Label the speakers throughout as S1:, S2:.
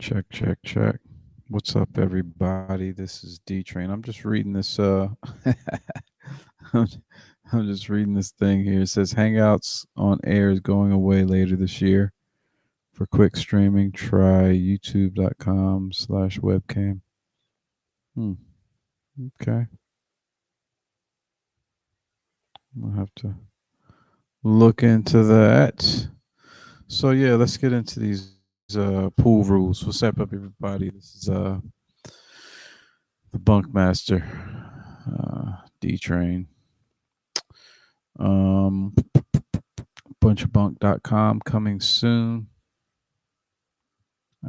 S1: Check, check, check. What's up, everybody? This is D Train. I'm just reading this. I'm I'm just reading this thing here. It says Hangouts on Air is going away later this year. For quick streaming, try youtube.com/webcam. Hmm. Okay. I'll have to look into that. So yeah, let's get into these pool rules. What's up, everybody? This is the Bunkmaster, D Train. Um, bunchofbunk.com coming soon.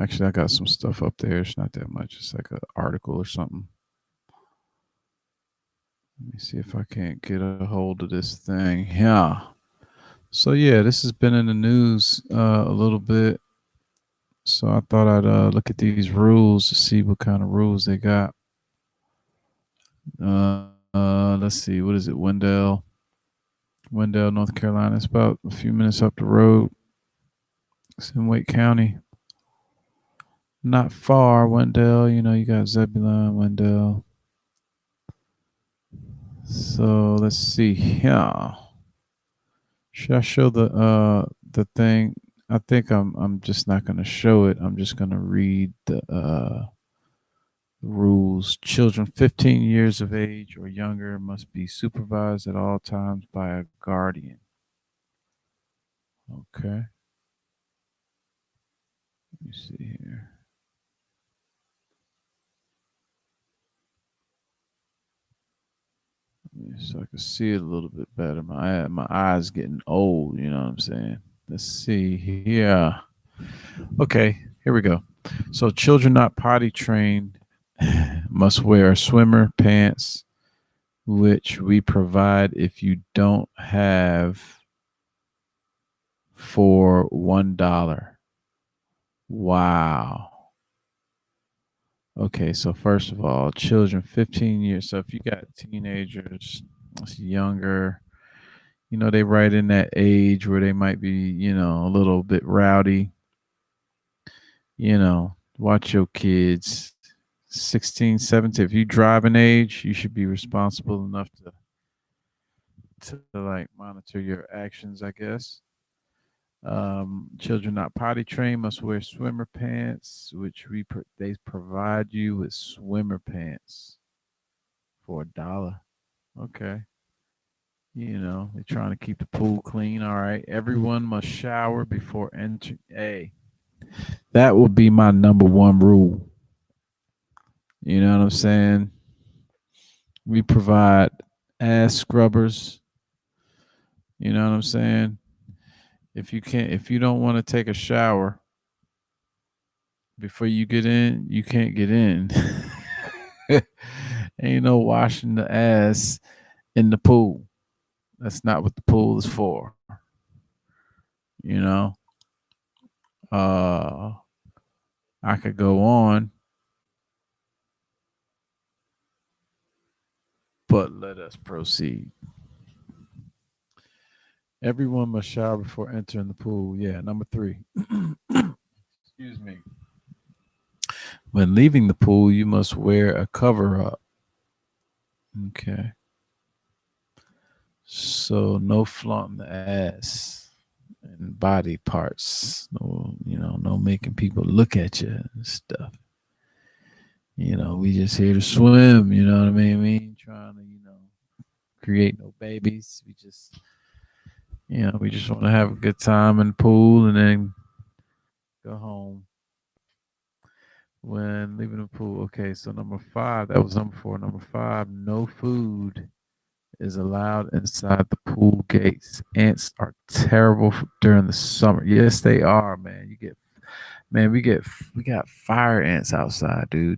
S1: Actually, I got some stuff up there. It's not that much. It's like an article or something. Let me see if I can't get a hold of this thing. Yeah. So yeah, this has been in the news a little bit. So I thought I'd look at these rules to see what kind of rules they got. Let's see. What is it? Wendell, North Carolina. It's about a few minutes up the road. It's in Wake County. Not far, Wendell. You know, you got Zebulon, Wendell. So let's see here. Should I show the thing? I think I'm just not gonna show it. I'm just gonna read the rules. Children 15 years of age or younger must be supervised at all times by a guardian. Okay. Let me see here. So I can see it a little bit better. My eyes getting old, you know what I'm saying? Let's see here. Okay, here we go. So children not potty trained must wear swimmer pants, which we provide if you don't have for $1. Wow. Okay, so first of all, children 15 years. So if you got teenagers, that's younger, you know, they right in that age where they might be, you know, a little bit rowdy. You know, watch your kids. 16, 17. If you drive an age, you should be responsible enough to like monitor your actions, I guess. Children not potty trained must wear swimmer pants, which they provide you with swimmer pants for $1. Okay. You know, they're trying to keep the pool clean. All right. Everyone must shower before entering. Hey, that would be my number one rule. You know what I'm saying? We provide ass scrubbers. You know what I'm saying? If you don't want to take a shower before you get in, you can't get in. Ain't no washing the ass in the pool. That's not what the pool is for. You know? Uh I could go on, but let us proceed. Everyone must shower before entering the pool. Yeah, number 3. Excuse me. When leaving the pool, you must wear a cover up. Okay. So no flaunting the ass and body parts. No, you know, no making people look at you and stuff. You know, we just here to swim, you know what I mean? We ain't trying to, you know, create no babies. We just, you know, we just want to have a good time in the pool and then go home when leaving the pool. Okay, so number 5, that was number 4. Number 5, no food is allowed inside the pool gates. Ants are terrible during the summer. Yes, they are, man. Man, we got fire ants outside, dude.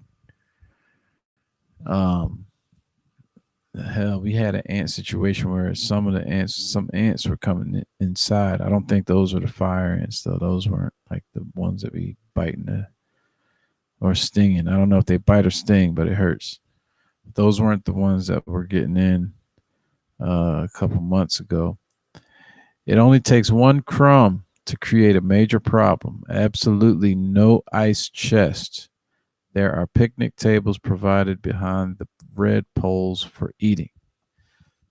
S1: Um, hell, we had an ant situation where some ants were coming inside. I don't think those were the fire ants though. Those weren't like the ones that be biting or stinging. I don't know if they bite or sting, but it hurts. Those weren't the ones that were getting in a couple months ago. It only takes one crumb to create a major problem. Absolutely no ice chest. There are picnic tables provided behind the red poles for eating.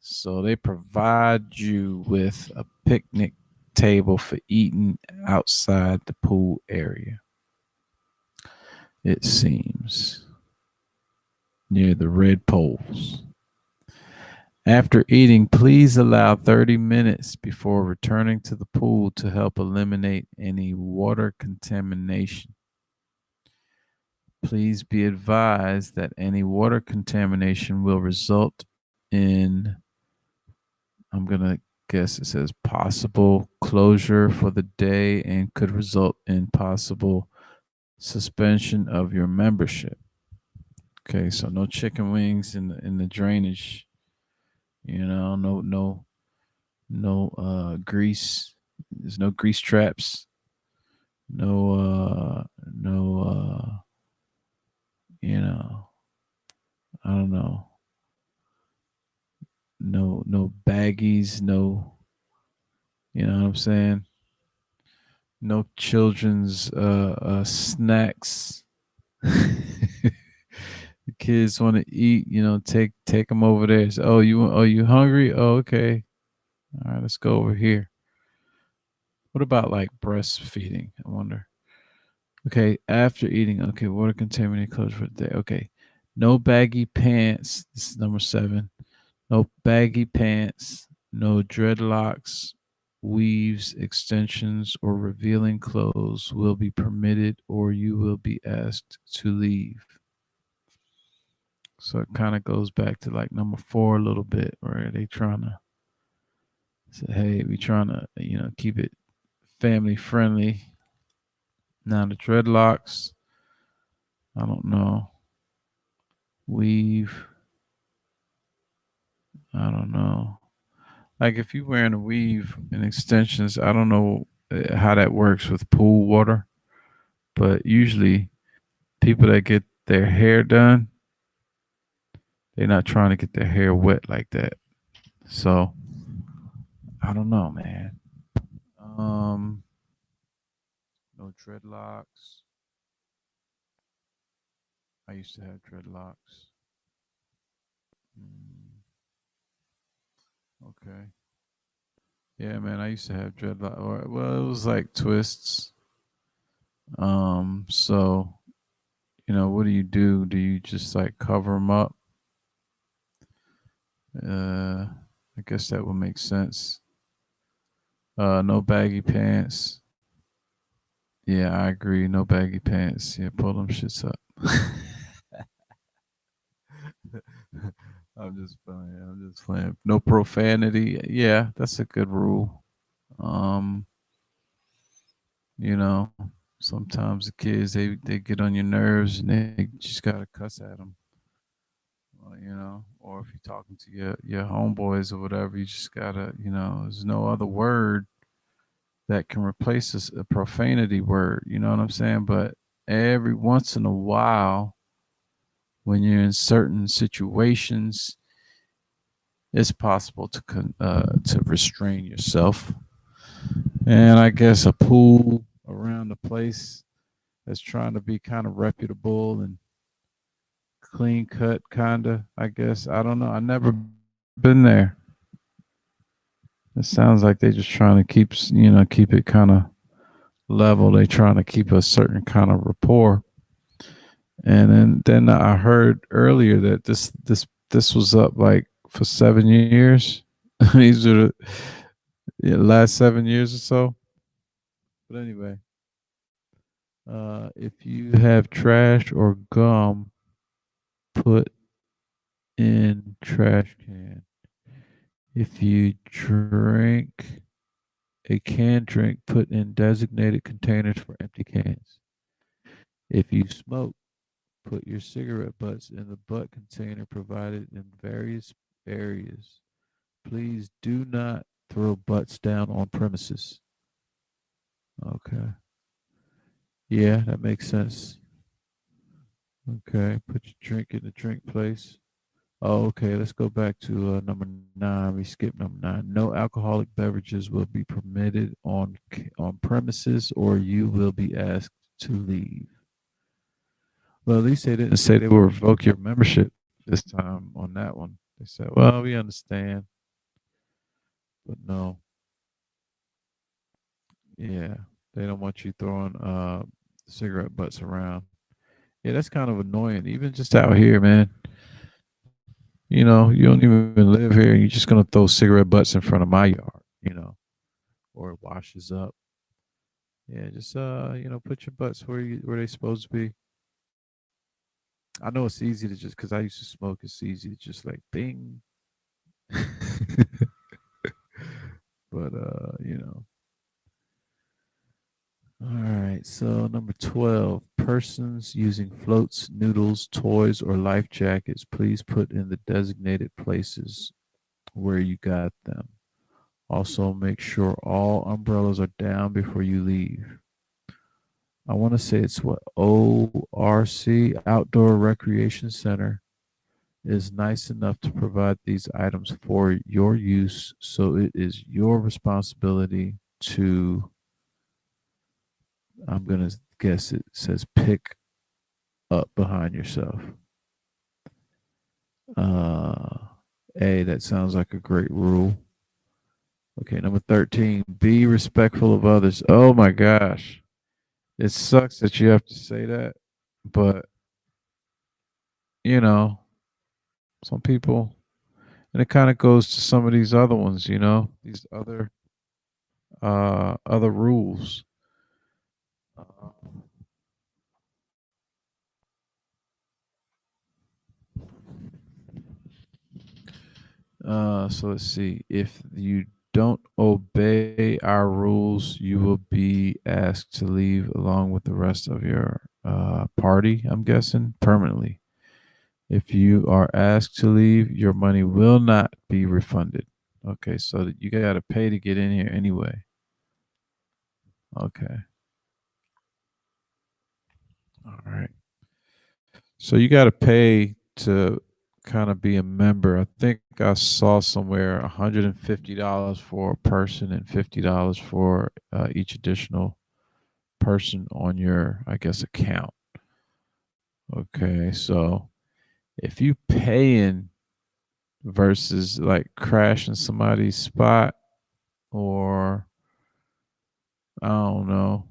S1: So they provide you with a picnic table for eating outside the pool area, it seems, near the red poles. After eating, please allow 30 minutes before returning to the pool to help eliminate any water contamination. Please be advised that any water contamination will result in, I'm going to guess it says possible closure for the day and could result in possible suspension of your membership. Okay, so no chicken wings in the drainage, no grease. There's no grease traps. No you know, I don't know. No baggies, no, you know what I'm saying? No children's snacks. The kids want to eat, take them over there. So, you hungry? Oh, okay. All right, let's go over here. What about like breastfeeding? I wonder. Okay, after eating, okay, water contaminated clothes for the day. Okay, no baggy pants. This is number 7. No baggy pants, no dreadlocks, weaves, extensions, or revealing clothes will be permitted, or you will be asked to leave. So it kind of goes back to like number 4 a little bit, where they trying to say, hey, we trying to, keep it family friendly. Now the dreadlocks, I don't know. Weave, I don't know. Like if you're wearing a weave and extensions, I don't know how that works with pool water, but usually people that get their hair done, they're not trying to get their hair wet like that. So I don't know, man. Um, no dreadlocks. I used to have dreadlocks. Mm, okay. Yeah, man, I used to have dreadlocks. Or well, it was like twists. So what do you do? Do you just like cover them up? Uh, I guess that would make sense. No baggy pants. Yeah, I agree. No baggy pants. Yeah, pull them shits up. I'm just playing. I'm just playing. No profanity. Yeah, that's a good rule. Um, you know, sometimes the kids they get on your nerves and they just gotta cuss at them. Or if you're talking to your homeboys or whatever, you just gotta, there's no other word that can replace a profanity word. You know what I'm saying? But every once in a while, when you're in certain situations, it's possible to restrain yourself. And I guess a pool around the place that's trying to be kind of reputable and clean cut, kind of. I guess I don't know. I never been there. It sounds like they're just trying to keep it kind of level. They trying to keep a certain kind of rapport. And then I heard earlier that this was up like for 7 years. These are the last 7 years or so. But anyway, if you have trash or gum, put in trash can. If you drink a canned drink, put in designated containers for empty cans. If you smoke, put your cigarette butts in the butt container provided in various areas. Please do not throw butts down on premises. Okay. Yeah, that makes sense. Okay. Put your drink in the drink place. Oh, okay, let's go back to number nine. We skipped number nine. No alcoholic beverages will be permitted on premises, or you will be asked to leave. Well, at least they didn't say they will revoke your membership this time on that one. They said, "Well, we understand, but no, yeah, they don't want you throwing cigarette butts around." Yeah, that's kind of annoying. Even just out here, man. You don't even live here. You're just gonna throw cigarette butts in front of my yard, or it washes up. Yeah, just put your butts where they supposed to be. I know it's easy to just because I used to smoke. It's easy to just like bing. But All right. So number 12, persons using floats, noodles, toys, or life jackets, please put in the designated places where you got them. Also, make sure all umbrellas are down before you leave. I want to say it's what ORC, Outdoor Recreation Center, is nice enough to provide these items for your use, so it is your responsibility to, I'm going to guess it says pick up behind yourself. Uh, that sounds like a great rule. Okay, number 13, be respectful of others. Oh my gosh. It sucks that you have to say that, but you know, some people, and it kind of goes to some of these other ones, these other rules. Uh, so let's see. If you don't obey our rules, you will be asked to leave along with the rest of your party, I'm guessing, permanently. If you are asked to leave, your money will not be refunded. Okay, so you got to pay to get in here anyway. Okay. All right. So you got to pay to kind of be a member. I think I saw somewhere $150 for a person and $50 for each additional person on your, I guess, account. Okay, so if you paying versus like crashing somebody's spot, or I don't know,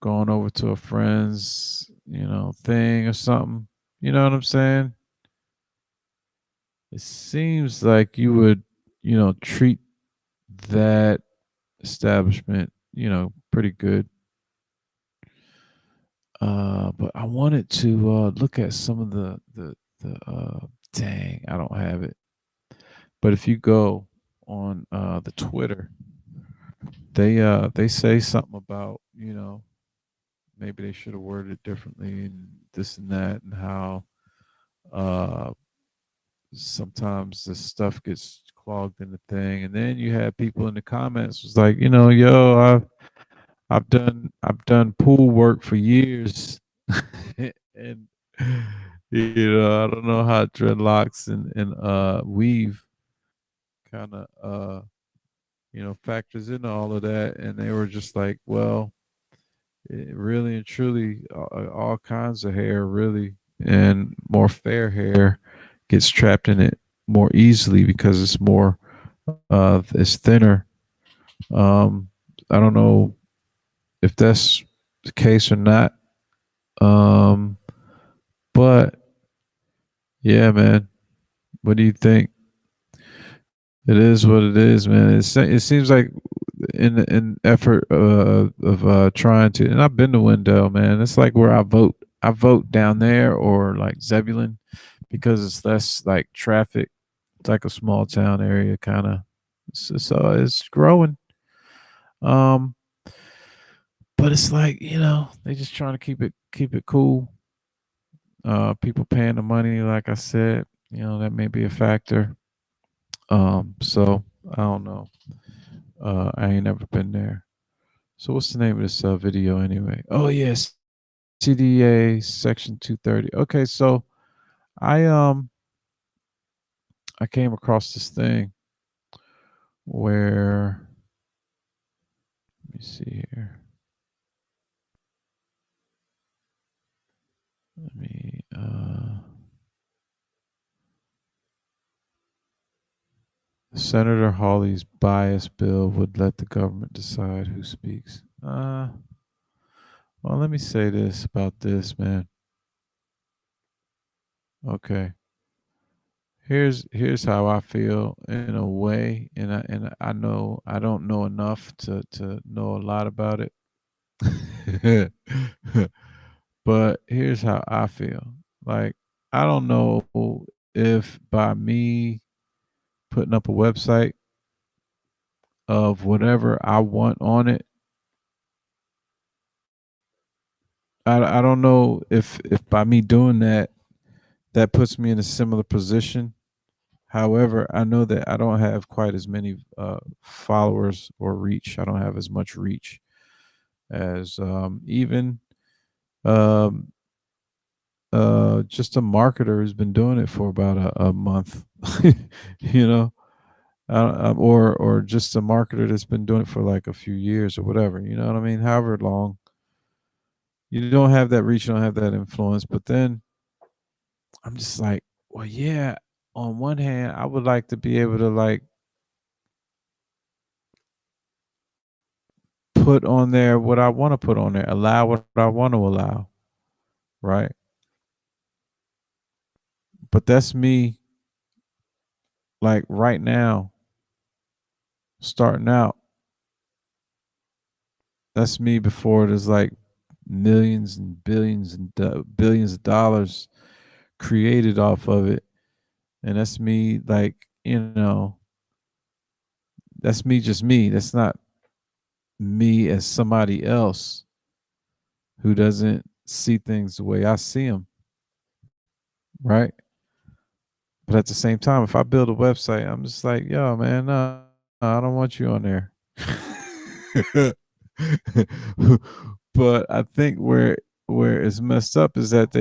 S1: going over to a friend's, thing or something. You know what I'm saying? It seems like you would, treat that establishment, pretty good. But I wanted to look at some of the dang, I don't have it. But if you go on the Twitter, they say something about, maybe they should have worded it differently and this and that, and how uh sometimes the stuff gets clogged in the thing. And then you had people in the comments was like, yo, I've done pool work for years. And I don't know how dreadlocks and weave kind of factors into all of that. And they were just like, well, really and truly, all kinds of hair, really, and more fair hair gets trapped in it more easily because it's thinner. Um, I don't know if that's the case or not. Um, but yeah, man, what do you think? It is what it is, man. It seems like in effort of trying to, and I've been to Wendell, man. It's like where I vote. I vote down there or like Zebulon because it's less like traffic. It's like a small town area, kind of. So it's growing. Um, but it's like they just trying to keep it cool. People paying the money, like I said, that may be a factor. So I don't know. I ain't never been there. So what's the name of this video anyway? Oh yes, CDA Section 230. Okay, so I I came across this thing where, let me see here. Let me Senator Hawley's bias bill would let the government decide who speaks. Well, let me say this about this, man. Okay. Here's how I feel in a way, and I know I don't know enough to know a lot about it. But here's how I feel. Like, I don't know if by me putting up a website of whatever I want on it, I don't know if by me doing that, that puts me in a similar position. However, I know that I don't have quite as many followers or reach. I don't have as much reach as even um, just a marketer who's been doing it for about a month. you know, or just a marketer that's been doing it for like a few years or whatever. You know what I mean? However long, you don't have that reach, you don't have that influence. But then I'm just like, well, yeah. On one hand, I would like to be able to like put on there what I want to put on there, allow what I want to allow, right? But that's me, like right now, starting out. That's me before there's like millions and billions and billions of dollars created off of it. And that's me, like, that's me, just me. That's not me as somebody else who doesn't see things the way I see them, right? But at the same time, if I build a website, I'm just like, yo, man, no, I don't want you on there. But I think where it's messed up is that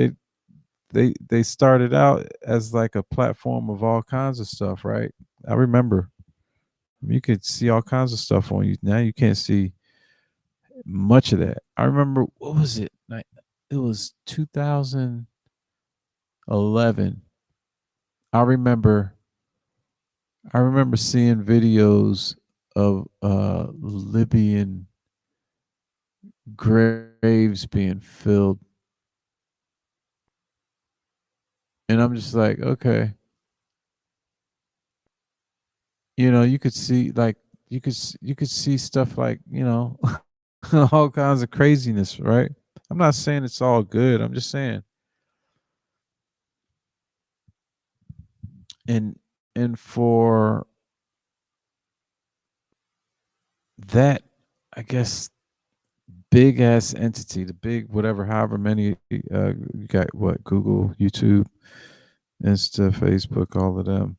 S1: they started out as like a platform of all kinds of stuff, right? I remember you could see all kinds of stuff on you. Now you can't see much of that. I remember, what was it? Like, it was 2011. I remember I remember seeing videos of Libyan graves being filled, and I'm just like, okay, you could see like you could see stuff like all kinds of craziness, right? I'm not saying it's all good. I'm just saying, and for that, I guess, big ass entity, the big whatever, however many, you got, what, Google, YouTube, Insta, Facebook, all of them,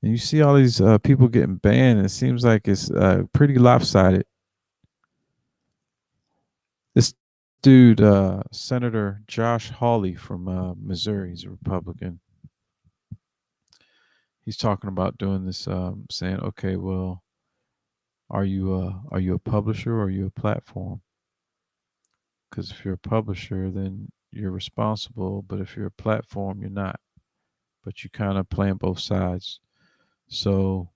S1: and you see all these people getting banned. And it seems like it's pretty lopsided. This dude, Senator Josh Hawley from Missouri, he's a Republican. He's talking about doing this, saying, okay, well, are you a publisher or are you a platform? Because if you're a publisher, then you're responsible, but if you're a platform, you're not. But you kind of playing both sides. So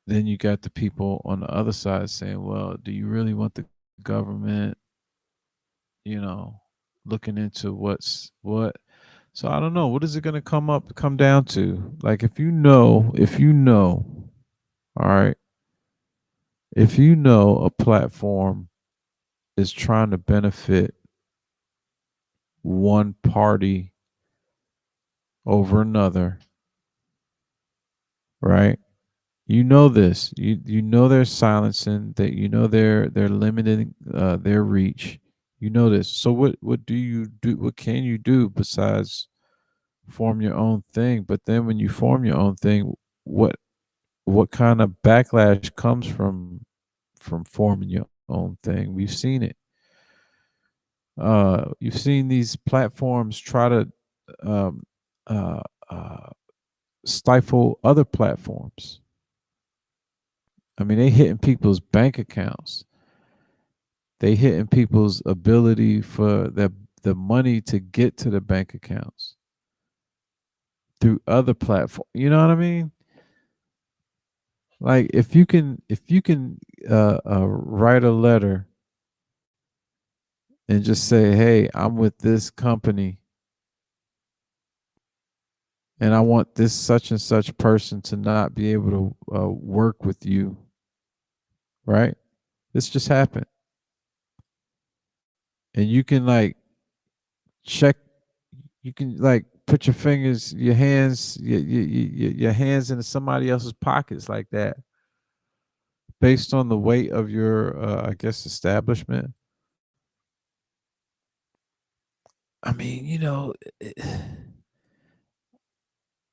S1: then you got the people on the other side saying, well, do you really want the government, you know, looking into what's what? So I don't know. What is it going to come down to? Like, if you know, all right, if you know a platform is trying to benefit one party over another, right? You know this. You know they're silencing, that you know they're limiting their reach. You know this. So what do you do? What can you do besides form your own thing? But then when you form your own thing, what what kind of backlash comes from forming your own thing? We've seen it. You've seen these platforms try to um, uh, uh, stifle other platforms. I mean, they hitting people's bank accounts. They hitting people's ability for the money to get to the bank accounts through other platforms. You know what I mean? Like if you can write a letter and just say, "Hey, I'm with this company and I want this such and such person to not be able to work with you," right? This just happened. And you can like check, you can like put your fingers, your hands, your hands into somebody else's pockets like that based on the weight of your, I guess, establishment. I mean,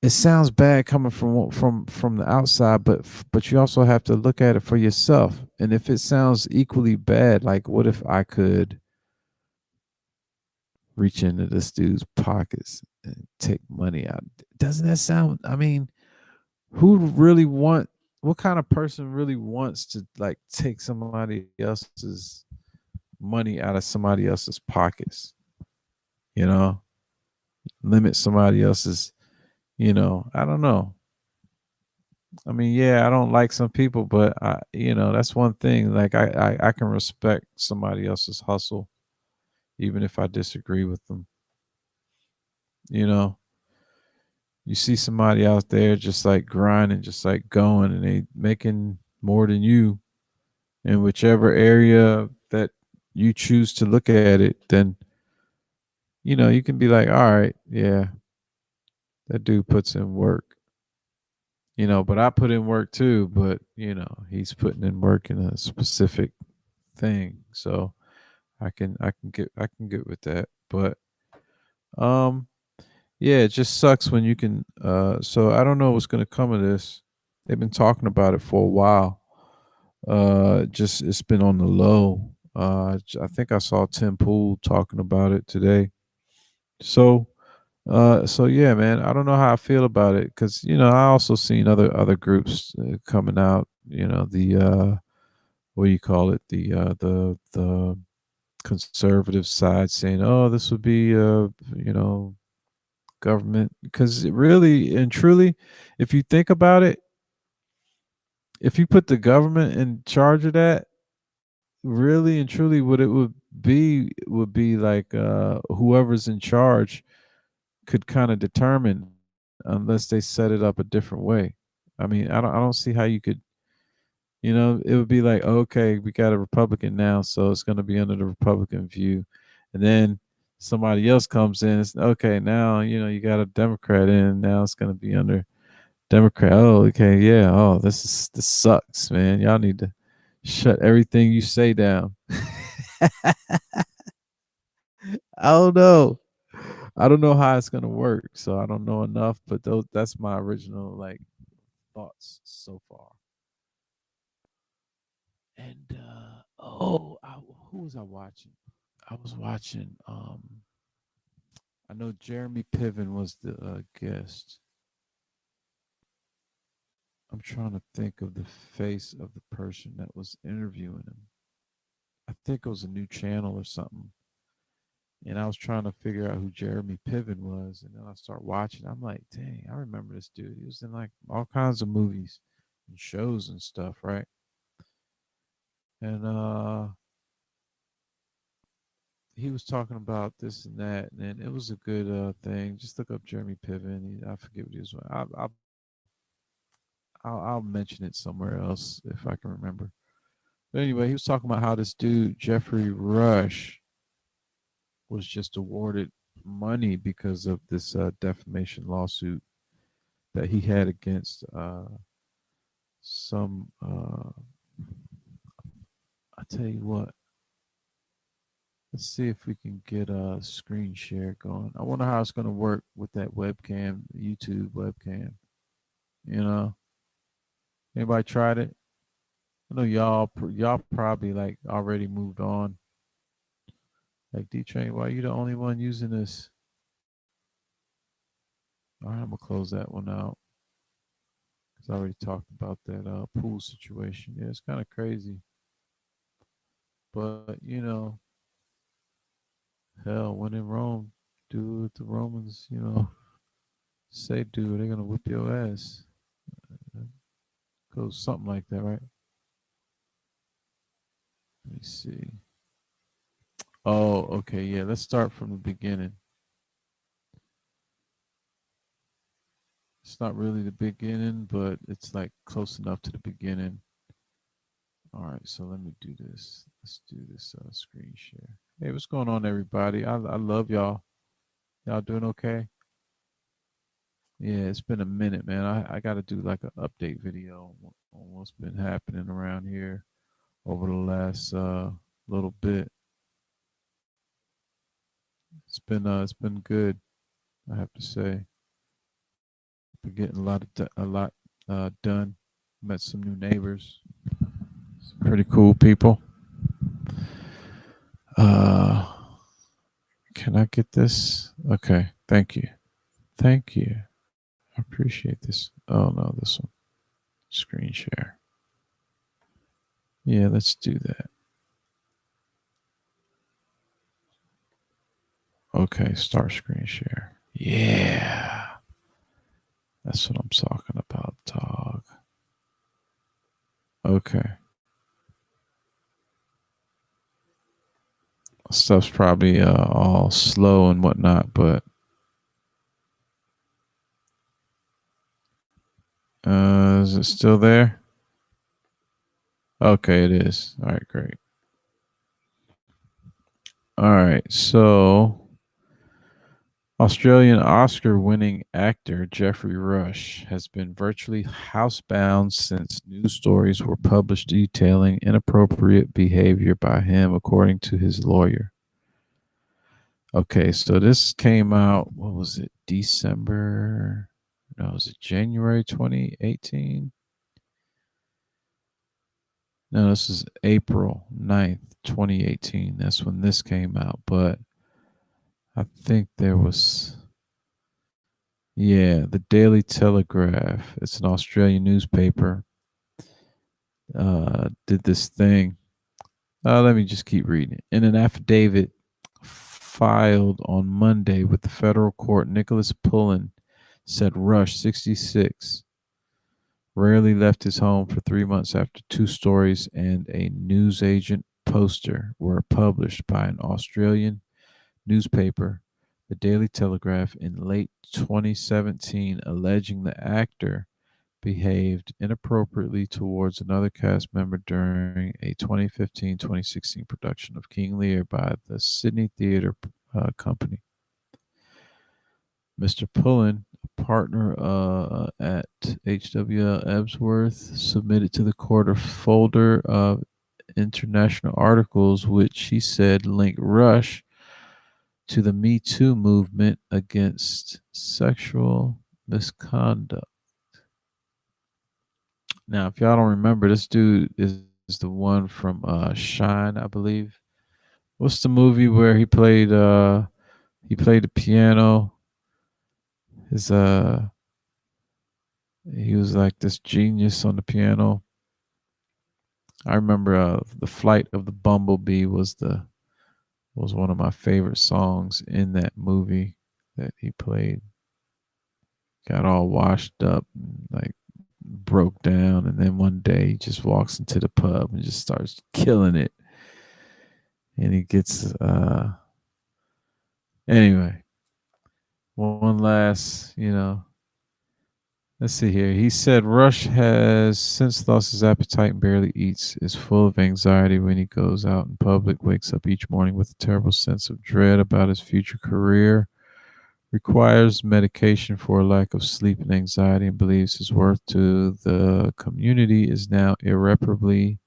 S1: it sounds bad coming from the outside, but you also have to look at it for yourself. And if it sounds equally bad, like what if I could reach into this dude's pockets and take money out? Doesn't that sound? I mean, who really want? What kind of person really wants to like take somebody else's money out of somebody else's pockets? You know, limit somebody else's. I don't know. I mean, yeah, I don't like some people, but that's one thing. Like I can respect somebody else's hustle, even if I disagree with them. You know, you see somebody out there just like grinding, just like going, and they making more than you in whichever area that you choose to look at it, then you can be like, all right, yeah, that dude puts in work. But I put in work too, but he's putting in work in a specific thing. So I can get with that. But um yeah, it just sucks when you can so I don't know what's gonna come of this. They've been talking about it for a while. Just it's been on the low. I think I saw Tim Pool talking about it today. So so yeah, man, I don't know how I feel about it because I also seen other groups coming out. The what do you call it? The conservative side saying, "Oh, this would be government," because really and truly, if you think about it, if you put the government in charge of that, really and truly, what it would be like whoever's in charge could kind of determine unless they set it up a different way. I mean, I don't see how you could. It would be like, okay, we got a Republican now, so it's going to be under the Republican view. And then somebody else comes in, it's okay, now, you got a Democrat in, now it's going to be under Democrat. Oh, okay, yeah. Oh, this sucks, man. Y'all need to shut everything you say down. I don't know. I don't know how it's going to work, so I don't know enough, but that's my original like thoughts so far. And who was I watching? I was watching. I know Jeremy Piven was the guest. I'm trying to think of the face of the person that was interviewing him. I think it was a new channel or something. And I was trying to figure out who Jeremy Piven was, and then I start watching. I'm like, dang, I remember this dude. He was in like all kinds of movies and shows and stuff, right? And he was talking about this and that, and it was a good thing. Just look up Jeremy Piven. I forget what he was. I'll mention it somewhere else if I can remember. But anyway, he was talking about how this dude Geoffrey Rush was just awarded money because of this defamation lawsuit that he had against some. I tell you what. Let's see if we can get a screen share going. I wonder how it's going to work with that webcam, YouTube webcam. You know, anybody tried it? I know y'all probably like already moved on. Like D Train, why are you the only one using this? All right, I'm gonna close that one out. 'Cause I already talked about that pool situation. Yeah, it's kind of crazy. But, hell, when in Rome, do what the Romans, say do. They're going to whip your ass. Goes something like that, right? Let me see. Oh, okay. Yeah, let's start from the beginning. It's not really the beginning, but it's like close enough to the beginning. All right, so let me do this. Let's do this screen share. Hey, what's going on, everybody? I love y'all. Y'all doing okay? Yeah, it's been a minute, man. I got to do like an update video on what's been happening around here over the last little bit. It's been good, I have to say. Been getting a lot done. Met some new neighbors. Some pretty cool people. Uh, can I get this? Okay, thank you. Thank you. I appreciate this. Oh no, this one. Screen share. Yeah, let's do that. Okay, start screen share. Yeah. That's what I'm talking about, dog. Okay. Stuff's probably all slow and whatnot, but is it still there? Okay, it is. All right, great. All right, so Australian Oscar winning actor Geoffrey Rush has been virtually housebound since news stories were published detailing inappropriate behavior by him, according to his lawyer. Okay, so this came out, what was it, December? No, was it January 2018? No, this is April 9th, 2018. That's when this came out. But I think there was, yeah, the Daily Telegraph. It's an Australian newspaper. Did this thing. Let me just keep reading it. In an affidavit filed on Monday with the federal court, Nicholas Pullen said Rush, 66, rarely left his home for 3 months after two stories and a newsagent poster were published by an Australian newspaper, the Daily Telegraph, in late 2017, alleging the actor behaved inappropriately towards another cast member during a 2015-2016 production of King Lear by the Sydney Theatre Company. Mr. Pullen, a partner at HWL Ebsworth, submitted to the court a folder of international articles which he said linked Rush to the Me Too movement against sexual misconduct. Now, if y'all don't remember, this dude is the one from Shine, I believe. What's the movie where he played the piano? His he was like this genius on the piano. I remember the Flight of the Bumblebee was one of my favorite songs in that movie that he played. Got all washed up, and, like broke down, and then one day he just walks into the pub and just starts killing it. And he gets anyway, one last, let's see here. He said Rush has since lost his appetite and barely eats, is full of anxiety when he goes out in public, wakes up each morning with a terrible sense of dread about his future career, requires medication for a lack of sleep and anxiety, and believes his worth to the community is now irreparably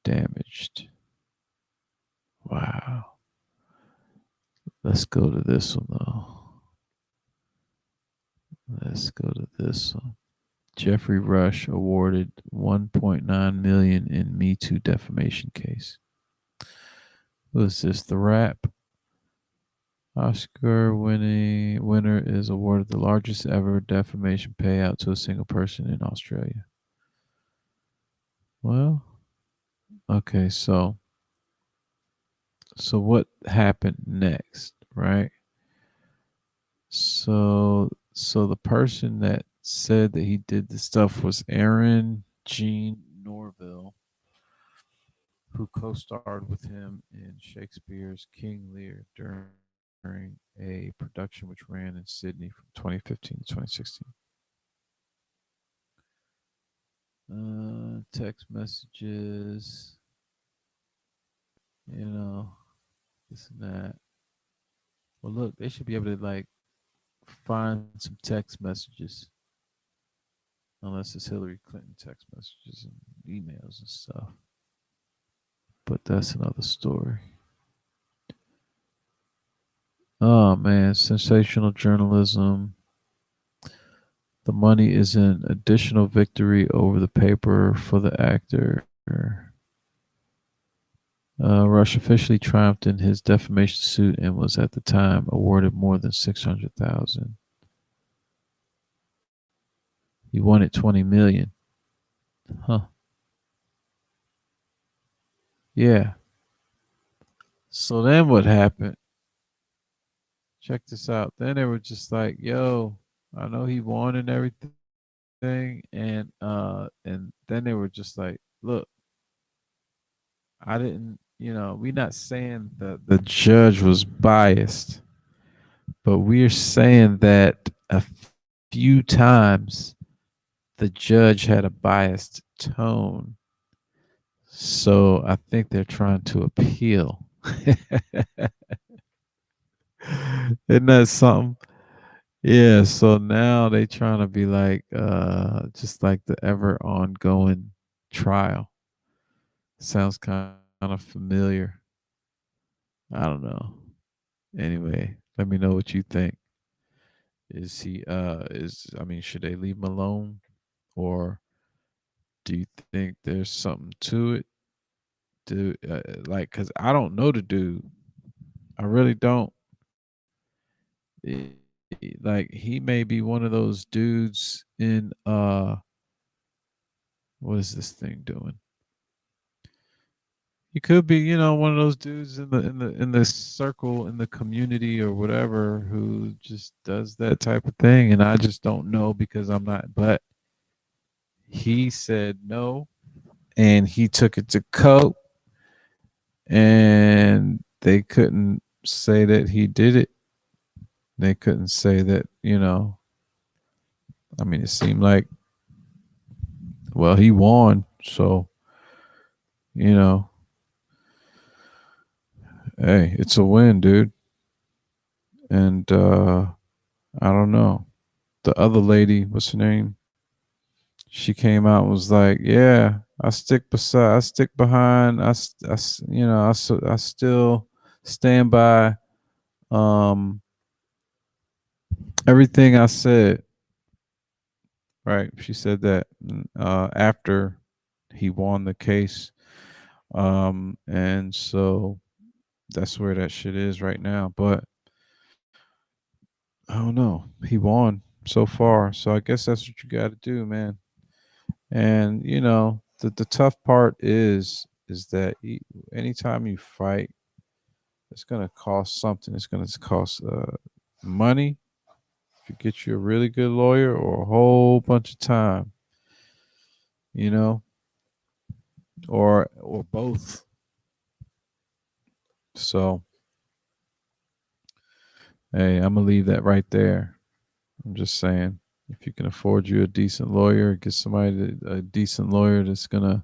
S1: damaged. Wow. Let's go to this one, though. Let's go to this one. Geoffrey Rush awarded 1.9 million in Me Too defamation case. Was this the rap? Oscar winner is awarded the largest ever defamation payout to a single person in Australia. Well, okay, so what happened next, right? So the person that said that he did the stuff was Aaron Jean Norville, who co-starred with him in Shakespeare's King Lear during a production which ran in Sydney from 2015 to 2016. Text messages, you know, this and that. Well, look, they should be able to like find some text messages, unless it's Hillary Clinton text messages and emails and stuff. But that's another story. Oh man, sensational journalism. The money is an additional victory over the paper for the actor. Rush officially triumphed in his defamation suit and was at the time awarded more than 600,000. He wanted 20 million. Huh. Yeah. So then what happened? Check this out. Then they were just like, "Yo, I know he won and everything," and then they were just like, "Look, I didn't, we're not saying that the judge was biased, but we're saying that a few times the judge had a biased tone. So I think they're trying to appeal." Isn't that something? Yeah, so now they trying to be like just like the ever ongoing trial. Sounds kind of familiar. I don't know. Anyway, let me know what you think. Is he is I mean, should they leave him alone, or do you think there's something to it? Do like cuz I don't know the dude. I really don't. Like he may be one of those dudes in what is this thing doing? He could be, one of those dudes in the circle in the community or whatever who just does that type of thing, and I just don't know because I'm not. But he said no, and he took it to court, and they couldn't say that he did it. They couldn't say that, I mean, it seemed like, well, he won, so you know, hey, it's a win, dude. And I don't know. The other lady, what's her name? She came out and was like, "Yeah, I stick behind, I still stand by everything I said." Right? She said that after he won the case, and so that's where that shit is right now. But I don't know. He won so far, so I guess that's what you got to do, man. And the tough part is that anytime you fight, it's gonna cost something. It's gonna cost money if you get you a really good lawyer, or a whole bunch of time, you know, or both. So hey, I'm gonna leave that right there. I'm just saying, if you can afford you a decent lawyer, get a decent lawyer that's gonna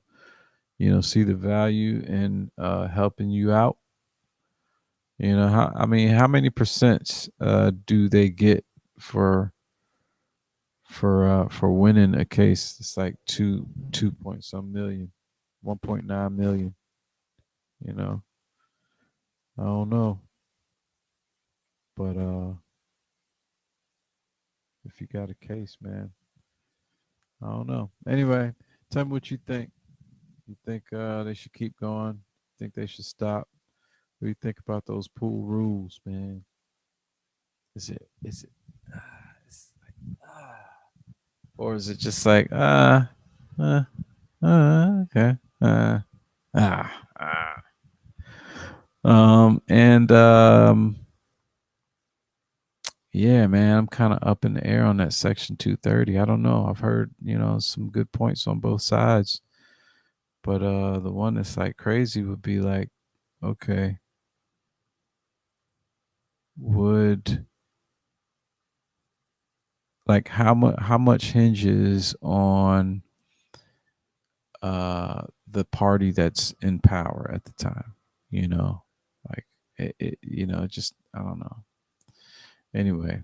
S1: see the value in helping you out. How many percents do they get for for winning a case? It's like two point some million, 1.9 million. You know, I don't know, but if you got a case, man, I don't know. Anyway, tell me what you think. You think they should keep going? Think they should stop? What do you think about those pool rules, man? Is it it's like, or is it just like uh, okay ah ah and yeah, man, I'm kind of up in the air on that section 230. I don't know. I've heard, some good points on both sides, but the one that's like crazy would be like, okay, would like how much hinges on the party that's in power at the time, you know? Like just I don't know. Anyway,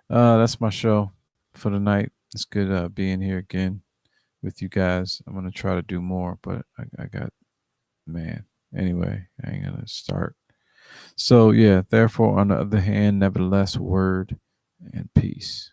S1: that's my show for the night. It's good being here again with you guys. I'm gonna try to do more, but I got man. Anyway, I ain't gonna start. So yeah, therefore, on the other hand, nevertheless, word and peace.